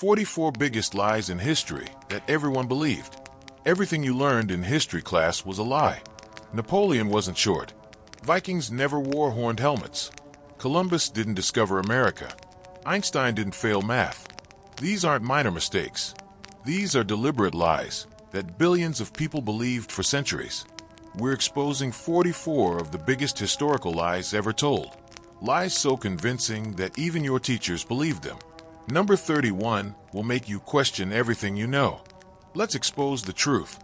44 biggest lies in history that everyone believed. Everything you learned in history class was a lie. Napoleon wasn't short. Vikings never wore horned helmets. Columbus didn't discover America. Einstein didn't fail math. These aren't minor mistakes. These are deliberate lies that billions of people believed for centuries. We're exposing 44 of the biggest historical lies ever told. Lies so convincing that even your teachers believed them. Number 31 will make you question everything you know. Let's expose the truth.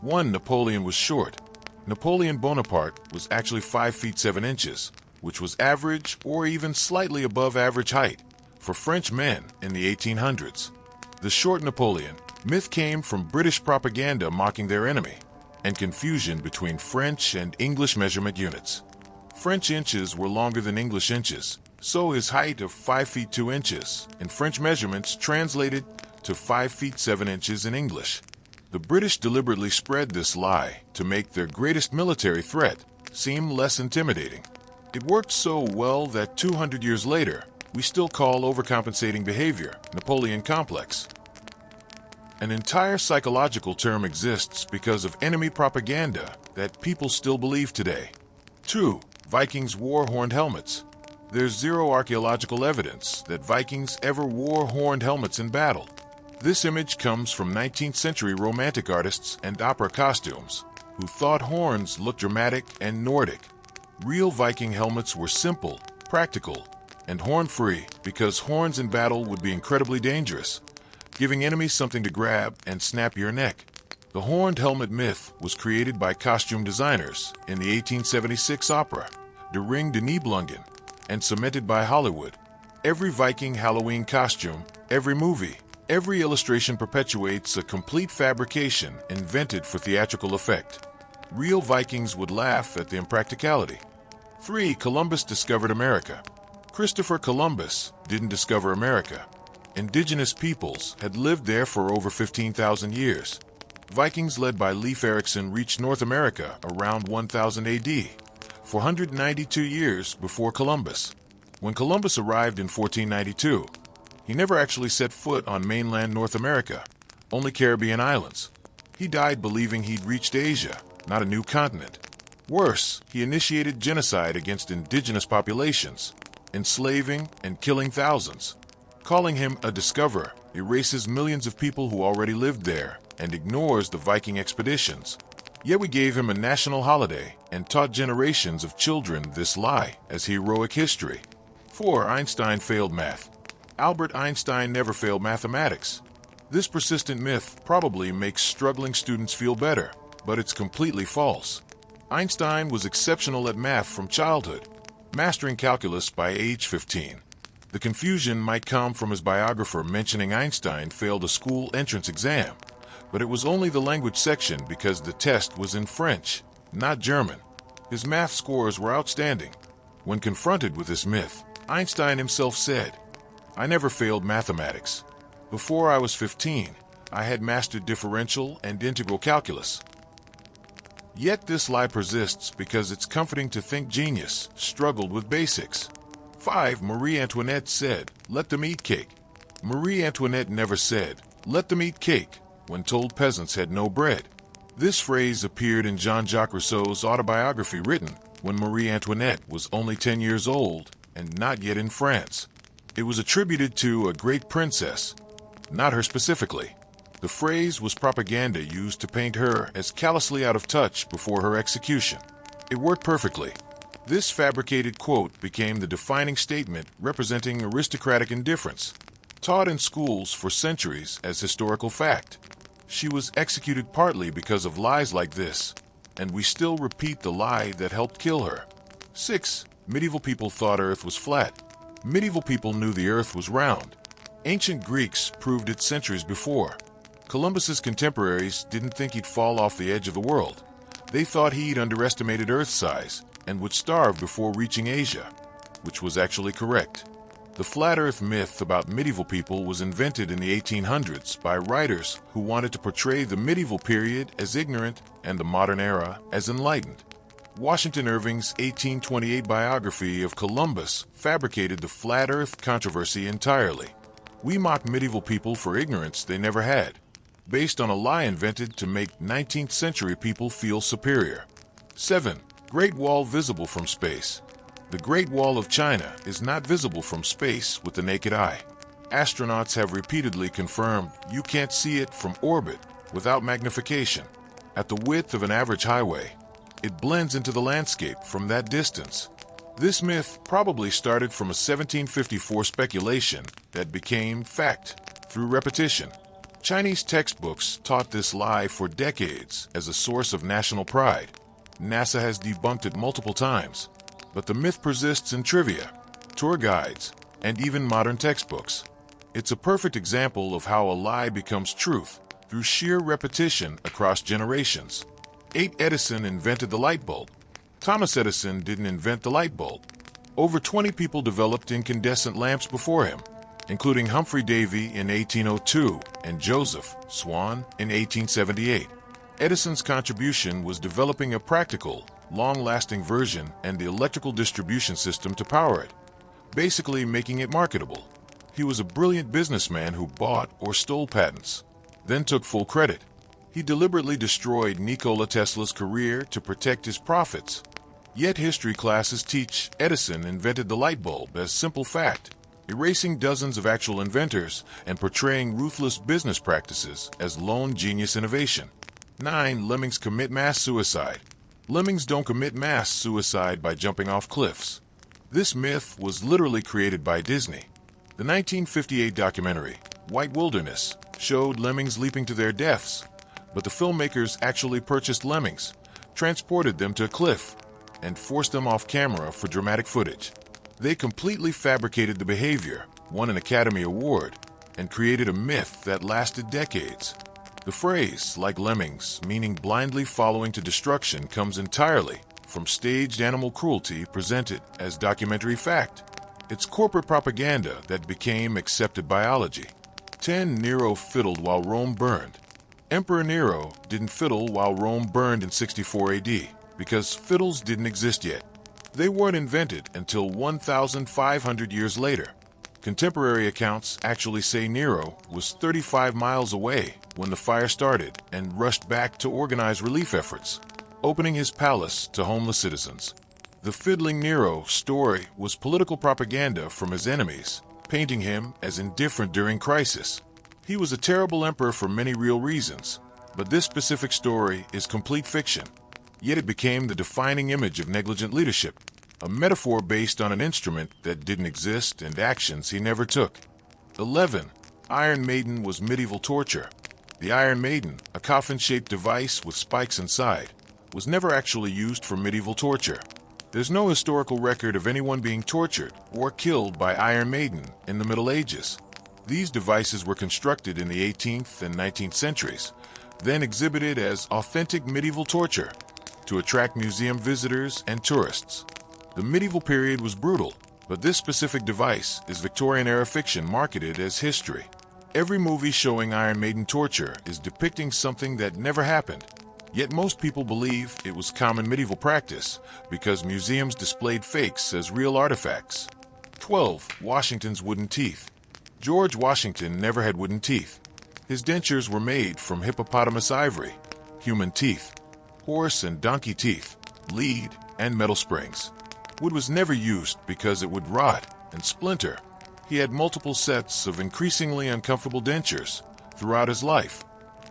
1. Napoleon was short. Napoleon Bonaparte was actually 5 feet 7 inches, which was average or even slightly above average height for French men in the 1800s. The short Napoleon myth came from British propaganda mocking their enemy and confusion between French and English measurement units. French inches were longer than English inches, so his height of 5 feet 2 inches in French measurements translated to 5 feet 7 inches in English. The British deliberately spread this lie to make their greatest military threat seem less intimidating. It worked so well that 200 years later, we still call overcompensating behavior Napoleon complex. An entire psychological term exists because of enemy propaganda that people still believe today. 2. Vikings wore horned helmets. There's zero archaeological evidence that Vikings ever wore horned helmets in battle. This image comes from 19th century Romantic artists and opera costumes, who thought horns looked dramatic and Nordic. Real Viking helmets were simple, practical, and horn-free because horns in battle would be incredibly dangerous, giving enemies something to grab and snap your neck. The horned helmet myth was created by costume designers in the 1876 opera, Der Ring der Nibelungen, and cemented by Hollywood. Every Viking Halloween costume, every movie, every illustration perpetuates a complete fabrication invented for theatrical effect. Real Vikings would laugh at the impracticality. 3. Columbus discovered America. Christopher Columbus didn't discover America. Indigenous peoples had lived there for over 15,000 years. Vikings led by Leif Erikson reached North America around 1000 AD, 492 years before Columbus. When Columbus arrived in 1492, he never actually set foot on mainland North America, only Caribbean islands. He died believing he'd reached Asia, not a new continent. Worse, he initiated genocide against indigenous populations, enslaving and killing thousands. Calling him a discoverer erases millions of people who already lived there and ignores the Viking expeditions. Yet we gave him a national holiday and taught generations of children this lie as heroic history. 4. Einstein failed math. Albert Einstein never failed mathematics. This persistent myth probably makes struggling students feel better, but it's completely false. Einstein was exceptional at math from childhood, mastering calculus by age 15. The confusion might come from his biographer mentioning Einstein failed a school entrance exam, but it was only the language section because the test was in French, not German. His math scores were outstanding. When confronted with this myth, Einstein himself said, "I never failed mathematics. Before I was 15, I had mastered differential and integral calculus." Yet this lie persists because it's comforting to think genius struggled with basics. 5. Marie Antoinette said, "Let them eat cake." Marie Antoinette never said, "Let them eat cake," when told peasants had no bread. This phrase appeared in Jean-Jacques Rousseau's autobiography written when Marie Antoinette was only 10 years old and not yet in France. It was attributed to a great princess, not her specifically. The phrase was propaganda used to paint her as callously out of touch before her execution. It worked perfectly. This fabricated quote became the defining statement representing aristocratic indifference, taught in schools for centuries as historical fact. She was executed partly because of lies like this, and we still repeat the lie that helped kill her. 6. Medieval people thought Earth was flat. Medieval people knew the Earth was round. Ancient Greeks proved it centuries before. Columbus's contemporaries didn't think he'd fall off the edge of the world. They thought he'd underestimated Earth's size and would starve before reaching Asia, which was actually correct. The flat Earth myth about medieval people was invented in the 1800s by writers who wanted to portray the medieval period as ignorant and the modern era as enlightened. Washington Irving's 1828 biography of Columbus fabricated the flat Earth controversy entirely. We mock medieval people for ignorance they never had, based on a lie invented to make 19th century people feel superior. 7. Great Wall visible from space. The Great Wall of China is not visible from space with the naked eye. Astronauts have repeatedly confirmed you can't see it from orbit without magnification. At the width of an average highway, it blends into the landscape from that distance. This myth probably started from a 1754 speculation that became fact through repetition. Chinese textbooks taught this lie for decades as a source of national pride. NASA has debunked it multiple times, but the myth persists in trivia, tour guides, and even modern textbooks. It's a perfect example of how a lie becomes truth through sheer repetition across generations. 8. Edison invented the light bulb. Thomas Edison didn't invent the light bulb. Over 20 people developed incandescent lamps before him, including Humphrey Davy in 1802 and Joseph Swan in 1878. Edison's contribution was developing a practical, long-lasting version and the electrical distribution system to power it, basically making it marketable. He was a brilliant businessman who bought or stole patents, then took full credit. He deliberately destroyed Nikola Tesla's career to protect his profits. Yet history classes teach Edison invented the light bulb as simple fact, erasing dozens of actual inventors and portraying ruthless business practices as lone genius innovation. 9. Lemmings commit mass suicide. Lemmings don't commit mass suicide by jumping off cliffs. This myth was literally created by Disney. The 1958 documentary, White Wilderness, showed lemmings leaping to their deaths, but the filmmakers actually purchased lemmings, transported them to a cliff, and forced them off camera for dramatic footage. They completely fabricated the behavior, won an Academy Award, and created a myth that lasted decades. The phrase, like lemmings, meaning blindly following to destruction, comes entirely from staged animal cruelty presented as documentary fact. It's corporate propaganda that became accepted biology. 10. Nero fiddled while Rome burned. Emperor Nero didn't fiddle while Rome burned in 64 AD because fiddles didn't exist yet. They weren't invented until 1,500 years later. Contemporary accounts actually say Nero was 35 miles away when the fire started and rushed back to organize relief efforts, opening his palace to homeless citizens. The Fiddling Nero story was political propaganda from his enemies, painting him as indifferent during crisis. He was a terrible emperor for many real reasons, but this specific story is complete fiction. Yet it became the defining image of negligent leadership, a metaphor based on an instrument that didn't exist and actions he never took. 11. Iron Maiden was medieval torture. The Iron Maiden, a coffin-shaped device with spikes inside, was never actually used for medieval torture. There's no historical record of anyone being tortured or killed by Iron Maiden in the Middle Ages. These devices were constructed in the 18th and 19th centuries, then exhibited as authentic medieval torture to attract museum visitors and tourists. The medieval period was brutal, but this specific device is Victorian-era fiction marketed as history. Every movie showing Iron Maiden torture is depicting something that never happened. Yet most people believe it was common medieval practice because museums displayed fakes as real artifacts. 12. Washington's wooden teeth. George Washington never had wooden teeth. His dentures were made from hippopotamus ivory, human teeth, horse and donkey teeth, lead, and metal springs. Wood was never used because it would rot and splinter. He had multiple sets of increasingly uncomfortable dentures throughout his life,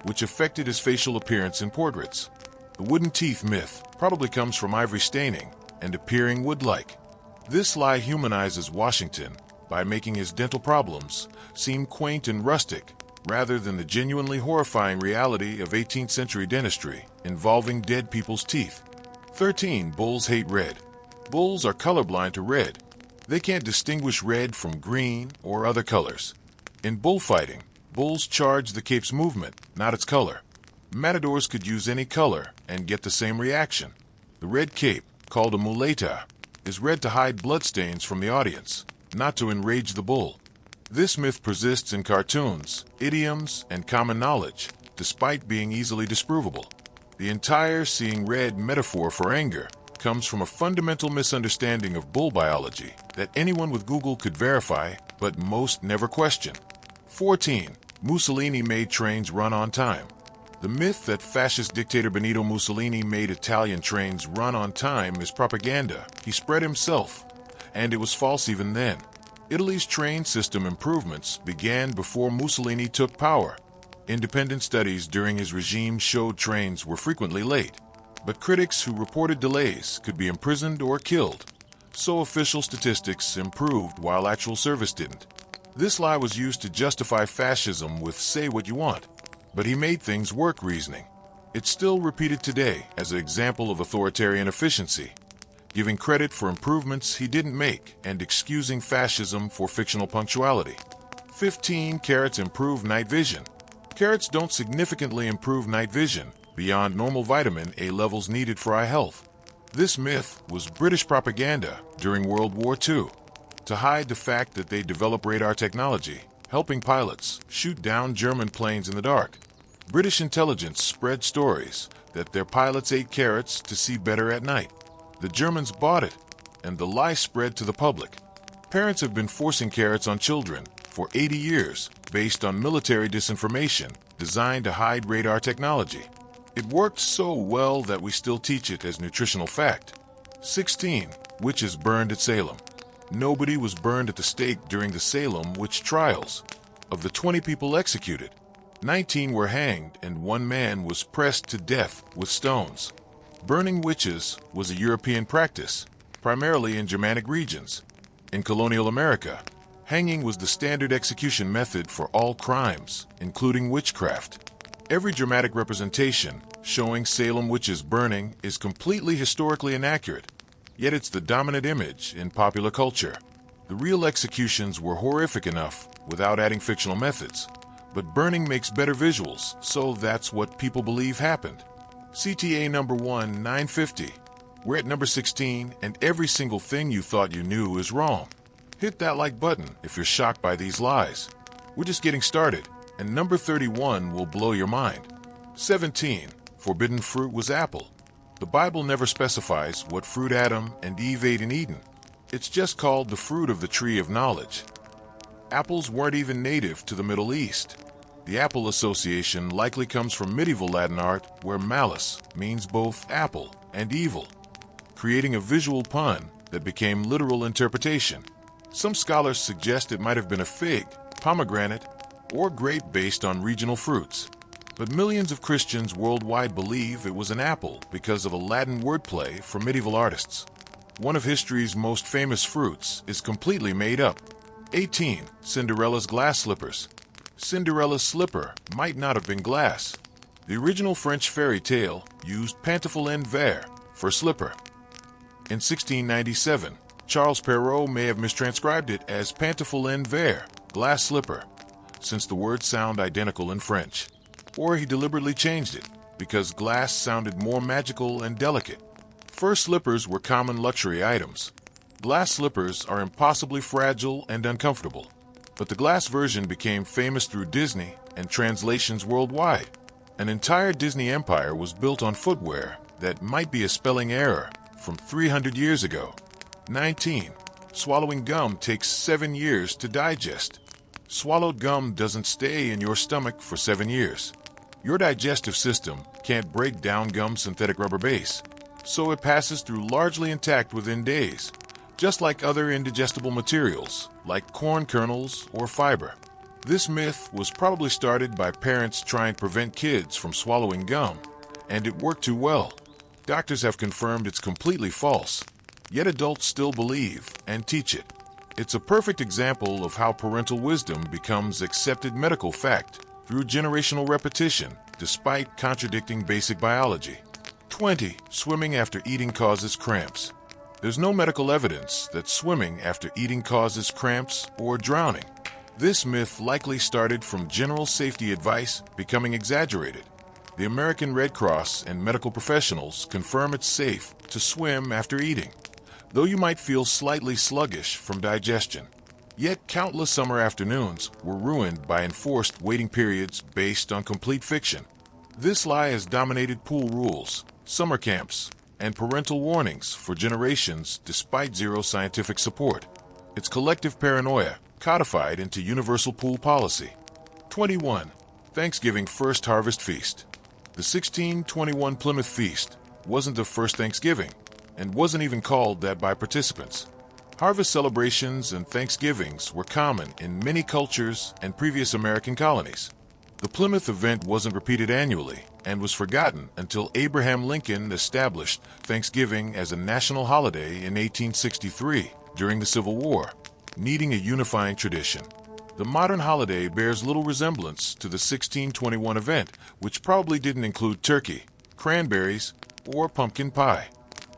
which affected his facial appearance in portraits. The wooden teeth myth probably comes from ivory staining and appearing wood-like. This lie humanizes Washington by making his dental problems seem quaint and rustic, rather than the genuinely horrifying reality of 18th century dentistry involving dead people's teeth. 13. Bulls hate red. Bulls are colorblind to red. They can't distinguish red from green or other colors. In bullfighting, bulls charge the cape's movement, not its color. Matadors could use any color and get the same reaction. The red cape, called a muleta, is red to hide bloodstains from the audience, not to enrage the bull. This myth persists in cartoons, idioms, and common knowledge, despite being easily disprovable. The entire seeing red metaphor for anger comes from a fundamental misunderstanding of bull biology that anyone with Google could verify, but most never question. 14. Mussolini made trains run on time. The myth that fascist dictator Benito Mussolini made Italian trains run on time is propaganda he spread himself, and it was false even then. Italy's train system improvements began before Mussolini took power. Independent studies during his regime showed trains were frequently late, but critics who reported delays could be imprisoned or killed. So official statistics improved while actual service didn't. This lie was used to justify fascism with "say what you want," but he made things work reasoning. It's still repeated today as an example of authoritarian efficiency, giving credit for improvements he didn't make and excusing fascism for fictional punctuality. 15. Carrots improve night vision. Carrots don't significantly improve night vision beyond normal vitamin A levels needed for eye health. This myth was British propaganda during World War II to hide the fact that they developed radar technology, helping pilots shoot down German planes in the dark. British intelligence spread stories that their pilots ate carrots to see better at night. The Germans bought it, and the lie spread to the public. Parents have been forcing carrots on children for 80 years based on military disinformation designed to hide radar technology. It worked so well that we still teach it as nutritional fact. 16. Witches burned at Salem. Nobody was burned at the stake during the Salem witch trials. Of the 20 people executed, 19 were hanged and one man was pressed to death with stones. Burning witches was a European practice, primarily in Germanic regions. In colonial America, hanging was the standard execution method for all crimes, including witchcraft. Every dramatic representation showing Salem witches burning is completely historically inaccurate, yet it's the dominant image in popular culture. The real executions were horrific enough without adding fictional methods, but burning makes better visuals, so that's what people believe happened. CTA number 1, 950. We're at number 16, and every single thing you thought you knew is wrong. Hit that like button if you're shocked by these lies. We're just getting started, and number 31 will blow your mind. 17. Forbidden fruit was apple. The Bible never specifies what fruit Adam and Eve ate in Eden. It's just called the fruit of the tree of knowledge. Apples weren't even native to the Middle East. The apple association likely comes from medieval Latin art, where malice means both apple and evil, creating a visual pun that became literal interpretation. Some scholars suggest it might have been a fig, pomegranate, or grape based on regional fruits. But millions of Christians worldwide believe it was an apple because of a Latin wordplay from medieval artists. One of history's most famous fruits is completely made up. 18. Cinderella's glass slippers. Cinderella's slipper might not have been glass. The original French fairy tale used pantoufle en verre for slipper. In 1697, Charles Perrault may have mistranscribed it as pantoufle en verre, glass slipper, since the words sound identical in French. Or he deliberately changed it because glass sounded more magical and delicate. First slippers were common luxury items. Glass slippers are impossibly fragile and uncomfortable. But the glass version became famous through Disney and translations worldwide. An entire Disney empire was built on footwear that might be a spelling error from 300 years ago. 19. Swallowing gum takes 7 years to digest. Swallowed gum doesn't stay in your stomach for 7 years. Your digestive system can't break down gum's synthetic rubber base, so it passes through largely intact within days, just like other indigestible materials, like corn kernels or fiber. This myth was probably started by parents trying to prevent kids from swallowing gum, and it worked too well. Doctors have confirmed it's completely false, yet adults still believe and teach it. It's a perfect example of how parental wisdom becomes accepted medical fact through generational repetition, despite contradicting basic biology. 20. Swimming after eating causes cramps. There's no medical evidence that swimming after eating causes cramps or drowning. This myth likely started from general safety advice becoming exaggerated. The American Red Cross and medical professionals confirm it's safe to swim after eating, though you might feel slightly sluggish from digestion. Yet countless summer afternoons were ruined by enforced waiting periods based on complete fiction. This lie has dominated pool rules, summer camps, and parental warnings for generations despite zero scientific support. It's collective paranoia, codified into universal pool policy. 21. Thanksgiving First Harvest Feast. The 1621 Plymouth Feast wasn't the first Thanksgiving, and wasn't even called that by participants. Harvest celebrations and Thanksgivings were common in many cultures and previous American colonies. The Plymouth event wasn't repeated annually and was forgotten until Abraham Lincoln established Thanksgiving as a national holiday in 1863 during the Civil War, needing a unifying tradition. The modern holiday bears little resemblance to the 1621 event, which probably didn't include turkey, cranberries, or pumpkin pie.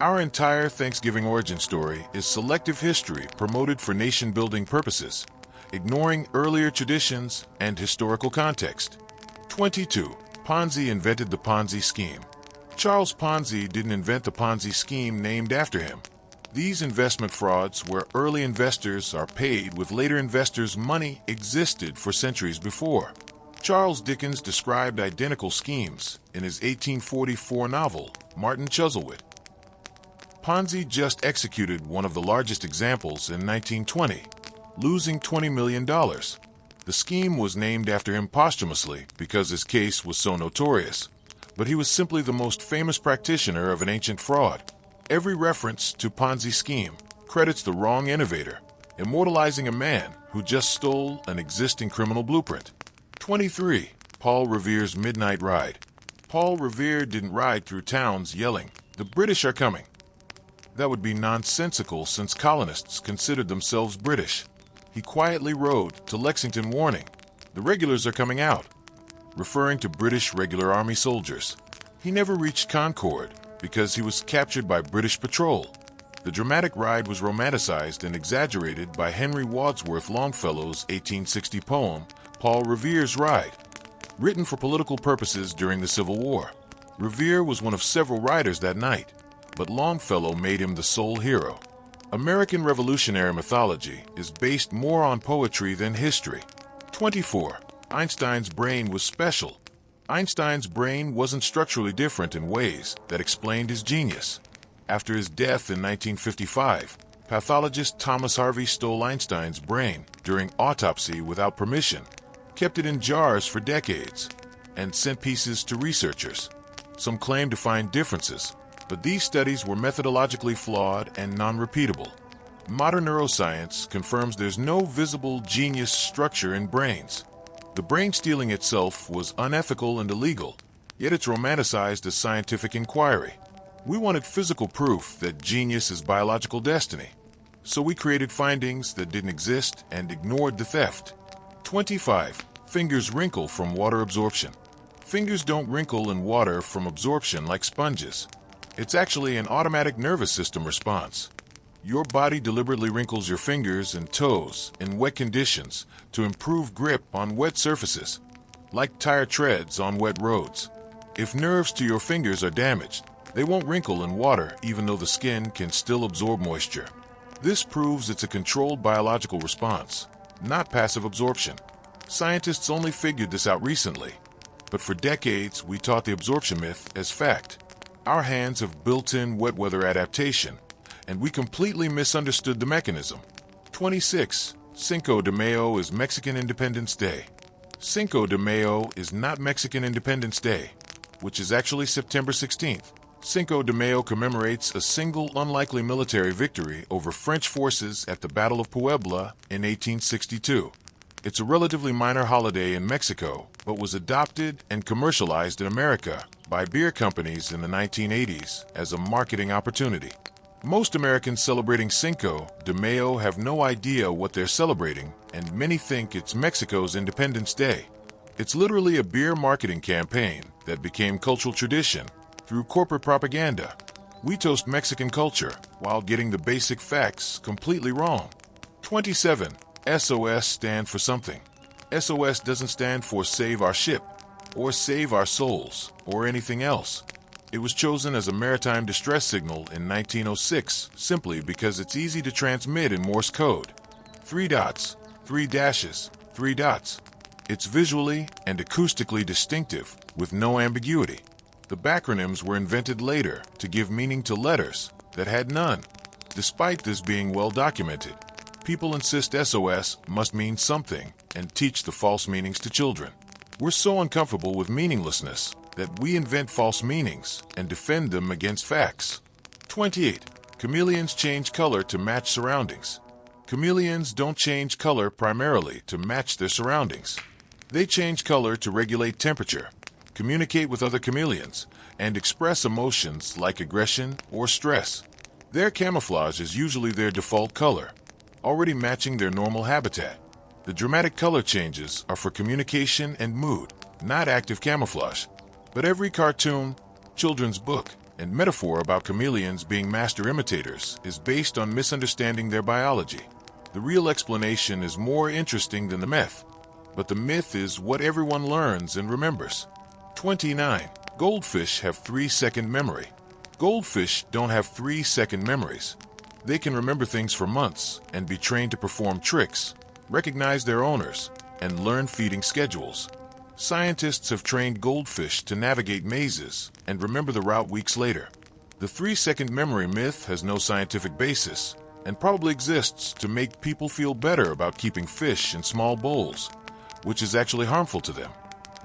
Our entire Thanksgiving origin story is selective history promoted for nation-building purposes, ignoring earlier traditions and historical context. 22. Ponzi invented the Ponzi scheme. Charles Ponzi didn't invent the Ponzi scheme named after him. These investment frauds where early investors are paid with later investors' money existed for centuries before. Charles Dickens described identical schemes in his 1844 novel, Martin Chuzzlewit. Ponzi just executed one of the largest examples in 1920, losing $20 million. The scheme was named after him posthumously because his case was so notorious, but he was simply the most famous practitioner of an ancient fraud. Every reference to Ponzi scheme credits the wrong innovator, immortalizing a man who just stole an existing criminal blueprint. 23. Paul Revere's Midnight Ride. Paul Revere didn't ride through towns yelling, "The British are coming." That would be nonsensical since colonists considered themselves British. He quietly rode to Lexington warning, "The regulars are coming out," referring to British regular army soldiers. He never reached Concord because he was captured by British patrol. The dramatic ride was romanticized and exaggerated by Henry Wadsworth Longfellow's 1860 poem, Paul Revere's Ride, written for political purposes during the Civil War. Revere was one of several riders that night, but Longfellow made him the sole hero. American Revolutionary mythology is based more on poetry than history. 24. Einstein's brain was special. Einstein's brain wasn't structurally different in ways that explained his genius. After his death in 1955, pathologist Thomas Harvey stole Einstein's brain during autopsy without permission, kept it in jars for decades, and sent pieces to researchers. Some claim to find differences, but these studies were methodologically flawed and non-repeatable. Modern neuroscience confirms there's no visible genius structure in brains. The brain stealing itself was unethical and illegal, yet it's romanticized as scientific inquiry. We wanted physical proof that genius is biological destiny, so we created findings that didn't exist and ignored the theft. 25. Fingers wrinkle from water absorption. Fingers don't wrinkle in water from absorption like sponges. It's actually an automatic nervous system response. Your body deliberately wrinkles your fingers and toes in wet conditions to improve grip on wet surfaces, like tire treads on wet roads. If nerves to your fingers are damaged, they won't wrinkle in water even though the skin can still absorb moisture. This proves it's a controlled biological response, not passive absorption. Scientists only figured this out recently, but for decades we taught the absorption myth as fact. Our hands have built-in wet weather adaptation, and we completely misunderstood the mechanism. 26. Cinco de Mayo is Mexican Independence Day. Cinco de Mayo is not Mexican Independence Day, which is actually September 16th. Cinco de Mayo commemorates a single unlikely military victory over French forces at the Battle of Puebla in 1862. It's a relatively minor holiday in Mexico, but was adopted and commercialized in America by beer companies in the 1980s as a marketing opportunity. Most Americans celebrating Cinco de Mayo have no idea what they're celebrating, and many think it's Mexico's Independence Day. It's literally a beer marketing campaign that became cultural tradition through corporate propaganda. We toast Mexican culture while getting the basic facts completely wrong. 27. SOS stand for something. SOS doesn't stand for Save Our Ship, or Save Our Souls, or anything else. It was chosen as a maritime distress signal in 1906 simply because it's easy to transmit in Morse code. 3 dots, 3 dashes, 3 dots. It's visually and acoustically distinctive with no ambiguity. The backronyms were invented later to give meaning to letters that had none. Despite this being well documented, People insist SOS must mean something and teach the false meanings to children. We're so uncomfortable with meaninglessness that we invent false meanings and defend them against facts. 28. Chameleons change color to match surroundings. Chameleons don't change color primarily to match their surroundings. They change color to regulate temperature, communicate with other chameleons, and express emotions like aggression or stress. Their camouflage is usually their default color, already matching their normal habitat. The dramatic color changes are for communication and mood, not active camouflage. But every cartoon, children's book, and metaphor about chameleons being master imitators is based on misunderstanding their biology. The real explanation is more interesting than the myth, but the myth is what everyone learns and remembers. 29. Goldfish have 3-second memory. Goldfish don't have 3-second memories. They can remember things for months and be trained to perform tricks, recognize their owners, and learn feeding schedules. Scientists have trained goldfish to navigate mazes and remember the route weeks later. The 3-second memory myth has no scientific basis and probably exists to make people feel better about keeping fish in small bowls, which is actually harmful to them.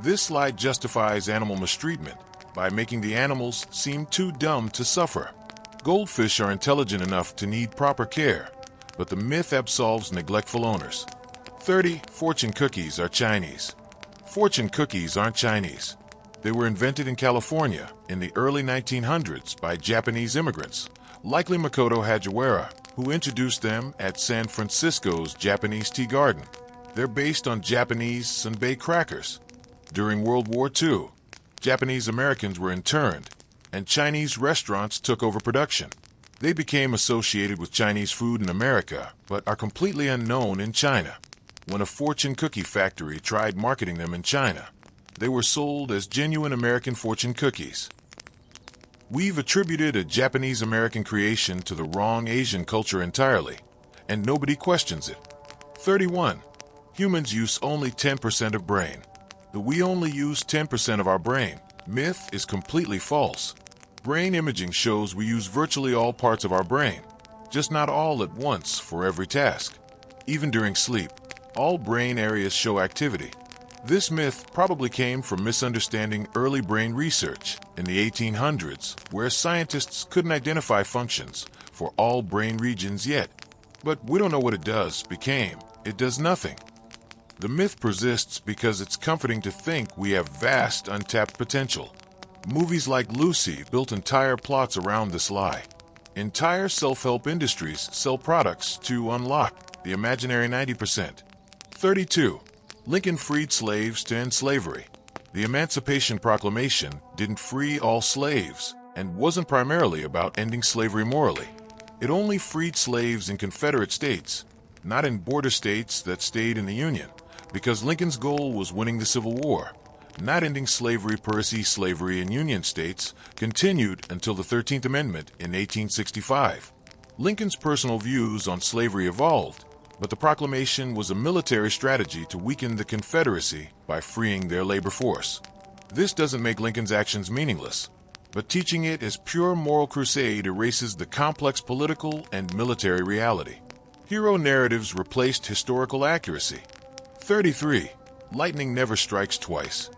This slide justifies animal mistreatment by making the animals seem too dumb to suffer. Goldfish are intelligent enough to need proper care, but the myth absolves neglectful owners. 30. Fortune cookies are Chinese. Fortune cookies aren't Chinese. They were invented in California in the early 1900s by Japanese immigrants, likely Makoto Hagiwara, who introduced them at San Francisco's Japanese Tea Garden. They're based on Japanese sunbae crackers. During World War II, Japanese Americans were interned, and Chinese restaurants took over production. They became associated with Chinese food in America, but are completely unknown in China. When a fortune cookie factory tried marketing them in China, they were sold as genuine American fortune cookies. We've attributed a Japanese-American creation to the wrong Asian culture entirely, and nobody questions it. 31. Humans use only 10% of brain. The "we only use 10% of our brain" myth is completely false. Brain imaging shows we use virtually all parts of our brain, just not all at once for every task. Even during sleep, all brain areas show activity. This myth probably came from misunderstanding early brain research in the 1800s, where scientists couldn't identify functions for all brain regions yet. But we don't know what it does became. It does nothing. The myth persists because it's comforting to think we have vast untapped potential. Movies like Lucy built entire plots around this lie. Entire self-help industries sell products to unlock the imaginary 90%. 32. Lincoln freed slaves to end slavery. The Emancipation Proclamation didn't free all slaves and wasn't primarily about ending slavery morally. It only freed slaves in Confederate states, not in border states that stayed in the Union, because Lincoln's goal was winning the Civil War, not ending slavery per se. Slavery in Union states continued until the 13th Amendment in 1865. Lincoln's personal views on slavery evolved, but the proclamation was a military strategy to weaken the Confederacy by freeing their labor force. This doesn't make Lincoln's actions meaningless, but teaching it as pure moral crusade erases the complex political and military reality. Hero narratives replaced historical accuracy. 33. Lightning never strikes twice.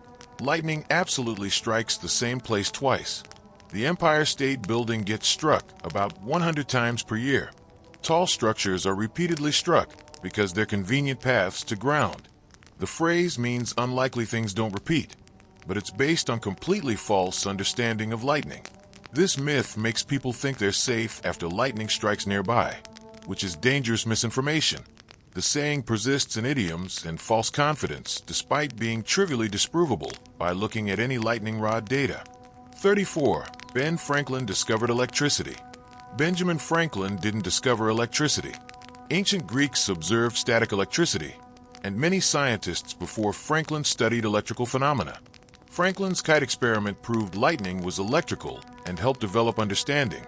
Lightning absolutely strikes the same place twice. The Empire State Building gets struck about 100 times per year. Tall structures are repeatedly struck because they're convenient paths to ground. The phrase means unlikely things don't repeat, but it's based on completely false understanding of lightning. This myth makes people think they're safe after lightning strikes nearby, which is dangerous misinformation. The saying persists in idioms and false confidence despite being trivially disprovable by looking at any lightning rod data. 34. Ben Franklin discovered electricity. Benjamin Franklin didn't discover electricity. Ancient Greeks observed static electricity, and many scientists before Franklin studied electrical phenomena. Franklin's kite experiment proved lightning was electrical and helped develop understanding,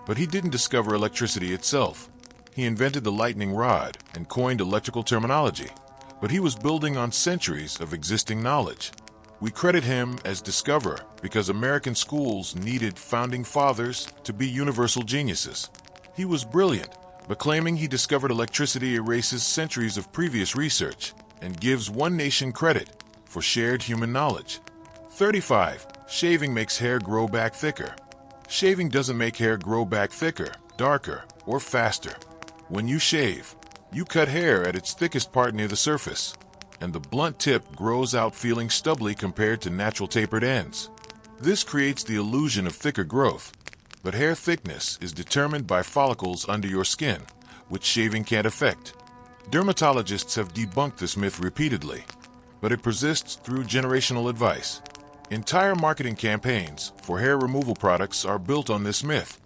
but he didn't discover electricity itself. He invented the lightning rod and coined electrical terminology, but he was building on centuries of existing knowledge. We credit him as discoverer because American schools needed founding fathers to be universal geniuses. He was brilliant, but claiming he discovered electricity erases centuries of previous research and gives one nation credit for shared human knowledge. 35. Shaving makes hair grow back thicker. Shaving doesn't make hair grow back thicker, darker, or faster. When you shave, you cut hair at its thickest part near the surface, and the blunt tip grows out feeling stubbly compared to natural tapered ends. This creates the illusion of thicker growth, but hair thickness is determined by follicles under your skin, which shaving can't affect. Dermatologists have debunked this myth repeatedly, but it persists through generational advice. Entire marketing campaigns for hair removal products are built on this myth,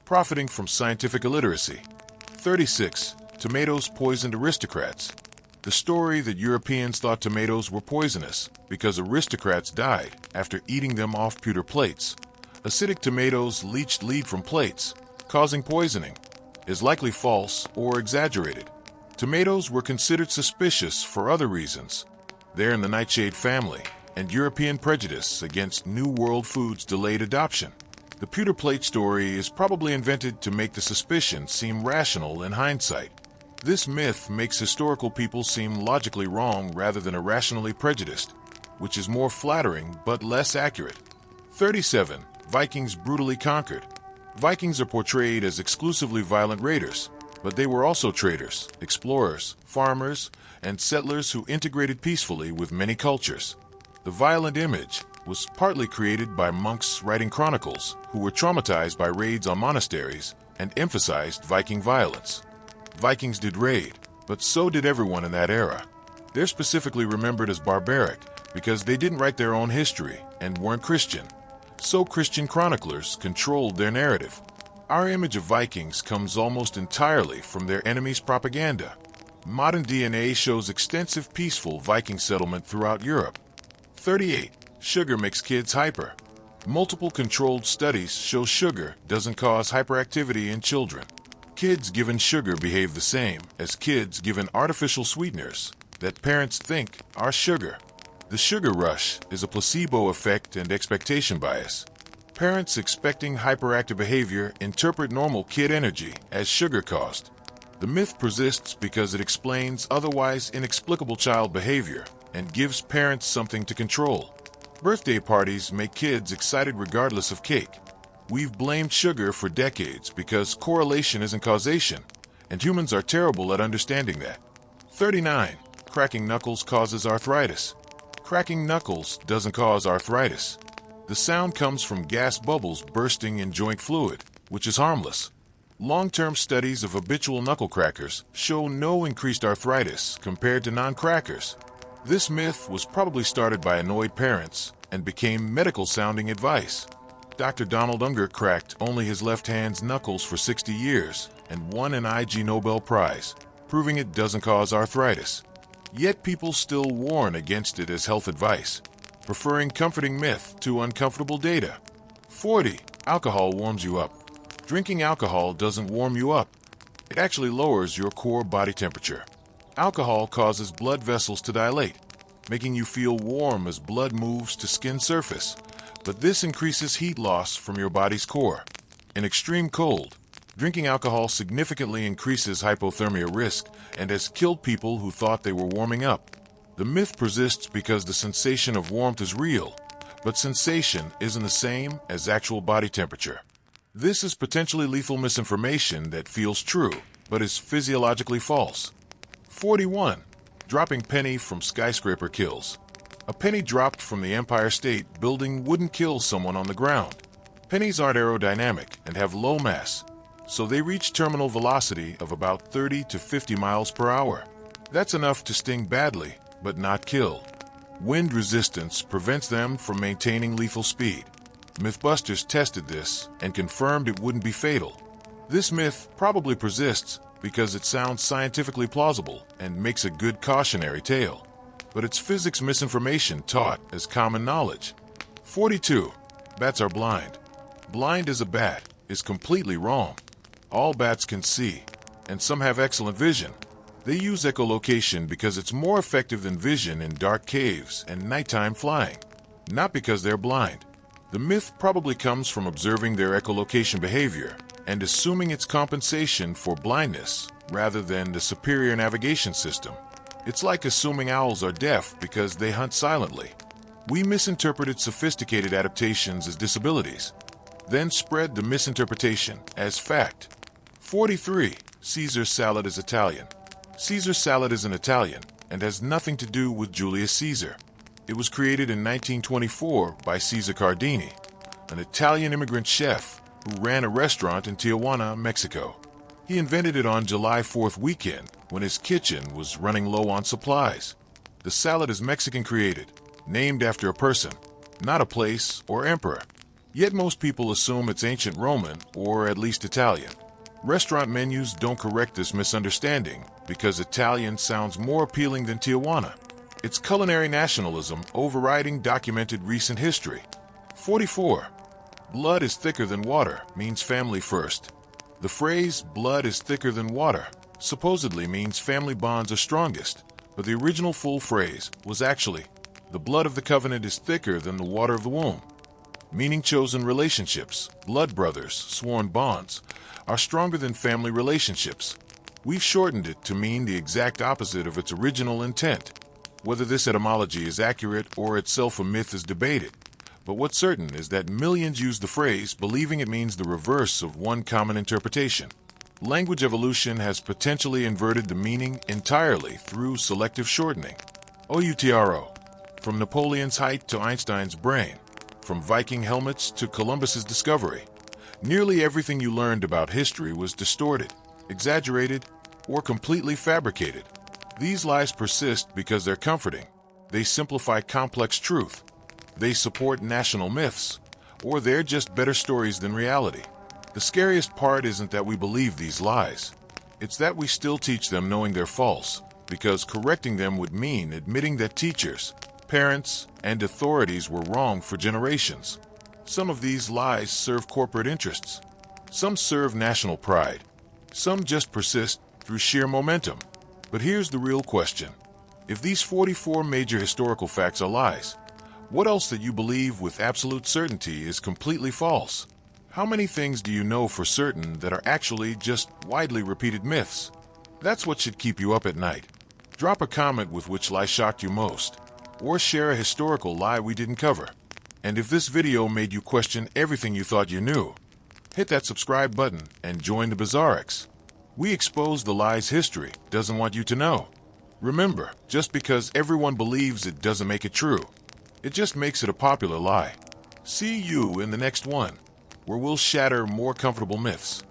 profiting from scientific illiteracy. 36. Tomatoes poisoned aristocrats. The story that Europeans thought tomatoes were poisonous because aristocrats died after eating them off pewter plates. Acidic tomatoes leached lead from plates, causing poisoning, is likely false or exaggerated. Tomatoes were considered suspicious for other reasons. They're in the nightshade family, and European prejudice against New World foods delayed adoption. The pewter plate story is probably invented to make the suspicion seem rational in hindsight. This myth makes historical people seem logically wrong rather than irrationally prejudiced, which is more flattering but less accurate. 37. Vikings brutally conquered. Vikings are portrayed as exclusively violent raiders, but they were also traders, explorers, farmers, and settlers who integrated peacefully with many cultures. The violent image was partly created by monks writing chronicles who were traumatized by raids on monasteries and emphasized Viking violence. Vikings did raid, but so did everyone in that era. They're specifically remembered as barbaric because they didn't write their own history and weren't Christian. So Christian chroniclers controlled their narrative. Our image of Vikings comes almost entirely from their enemies' propaganda. Modern DNA shows extensive peaceful Viking settlement throughout Europe. 38. Sugar makes kids hyper. Multiple controlled studies show sugar doesn't cause hyperactivity in children. Kids given sugar behave the same as kids given artificial sweeteners that parents think are sugar. The sugar rush is a placebo effect and expectation bias. Parents expecting hyperactive behavior interpret normal kid energy as sugar caused. The myth persists because it explains otherwise inexplicable child behavior and gives parents something to control. Birthday parties make kids excited regardless of cake. We've blamed sugar for decades because correlation isn't causation, and humans are terrible at understanding that. 39. Cracking knuckles causes arthritis. Cracking knuckles doesn't cause arthritis. The sound comes from gas bubbles bursting in joint fluid, which is harmless. Long-term studies of habitual knuckle crackers show no increased arthritis compared to non-crackers. This myth was probably started by annoyed parents and became medical-sounding advice. Dr. Donald Unger cracked only his left hand's knuckles for 60 years and won an Ig Nobel Prize, proving it doesn't cause arthritis. Yet people still warn against it as health advice, preferring comforting myth to uncomfortable data. 40. Alcohol warms you up. Drinking alcohol doesn't warm you up. It actually lowers your core body temperature. Alcohol causes blood vessels to dilate, making you feel warm as blood moves to skin surface, but this increases heat loss from your body's core. In extreme cold, drinking alcohol significantly increases hypothermia risk and has killed people who thought they were warming up. The myth persists because the sensation of warmth is real, but sensation isn't the same as actual body temperature. This is potentially lethal misinformation that feels true, but is physiologically false. 41. Dropping penny from skyscraper kills. A penny dropped from the Empire State Building wouldn't kill someone on the ground. Pennies aren't aerodynamic and have low mass, so they reach terminal velocity of about 30 to 50 miles per hour. That's enough to sting badly, but not kill. Wind resistance prevents them from maintaining lethal speed. Mythbusters tested this and confirmed it wouldn't be fatal. This myth probably persists because it sounds scientifically plausible and makes a good cautionary tale, but it's physics misinformation taught as common knowledge. 42. Bats are blind. Blind as a bat is completely wrong. All bats can see, and some have excellent vision. They use echolocation because it's more effective than vision in dark caves and nighttime flying, not because they're blind. The myth probably comes from observing their echolocation behavior and assuming it's compensation for blindness rather than the superior navigation system. It's like assuming owls are deaf because they hunt silently. We misinterpreted sophisticated adaptations as disabilities, then spread the misinterpretation as fact. 43. Caesar salad is Italian. Caesar salad is an Italian and has nothing to do with Julius Caesar. It was created in 1924 by Cesar Cardini, an Italian immigrant chef who ran a restaurant in Tijuana, Mexico. He invented it on July 4th weekend when his kitchen was running low on supplies. The salad is Mexican created, named after a person, not a place or emperor. Yet most people assume it's ancient Roman or at least Italian. Restaurant menus don't correct this misunderstanding because Italian sounds more appealing than Tijuana. It's culinary nationalism overriding documented recent history. 44. Blood is thicker than water means family first. The phrase, blood is thicker than water, supposedly means family bonds are strongest, but the original full phrase was actually, the blood of the covenant is thicker than the water of the womb, meaning chosen relationships, blood brothers, sworn bonds, are stronger than family relationships. We've shortened it to mean the exact opposite of its original intent. Whether this etymology is accurate or itself a myth is debated. But what's certain is that millions use the phrase believing it means the reverse of one common interpretation. Language evolution has potentially inverted the meaning entirely through selective shortening. OUTRO. From Napoleon's height to Einstein's brain. From Viking helmets to Columbus's discovery. Nearly everything you learned about history was distorted, exaggerated, or completely fabricated. These lies persist because they're comforting. They simplify complex truth. They support national myths, or they're just better stories than reality. The scariest part isn't that we believe these lies. It's that we still teach them knowing they're false, because correcting them would mean admitting that teachers, parents, and authorities were wrong for generations. Some of these lies serve corporate interests. Some serve national pride. Some just persist through sheer momentum. But here's the real question. If these 44 major historical facts are lies, what else that you believe with absolute certainty is completely false? How many things do you know for certain that are actually just widely repeated myths? That's what should keep you up at night. Drop a comment with which lie shocked you most, or share a historical lie we didn't cover. And if this video made you question everything you thought you knew, hit that subscribe button and join the Bizarrex. We expose the lies history doesn't want you to know. Remember, just because everyone believes it doesn't make it true. It just makes it a popular lie. See you in the next one, where we'll shatter more comfortable myths.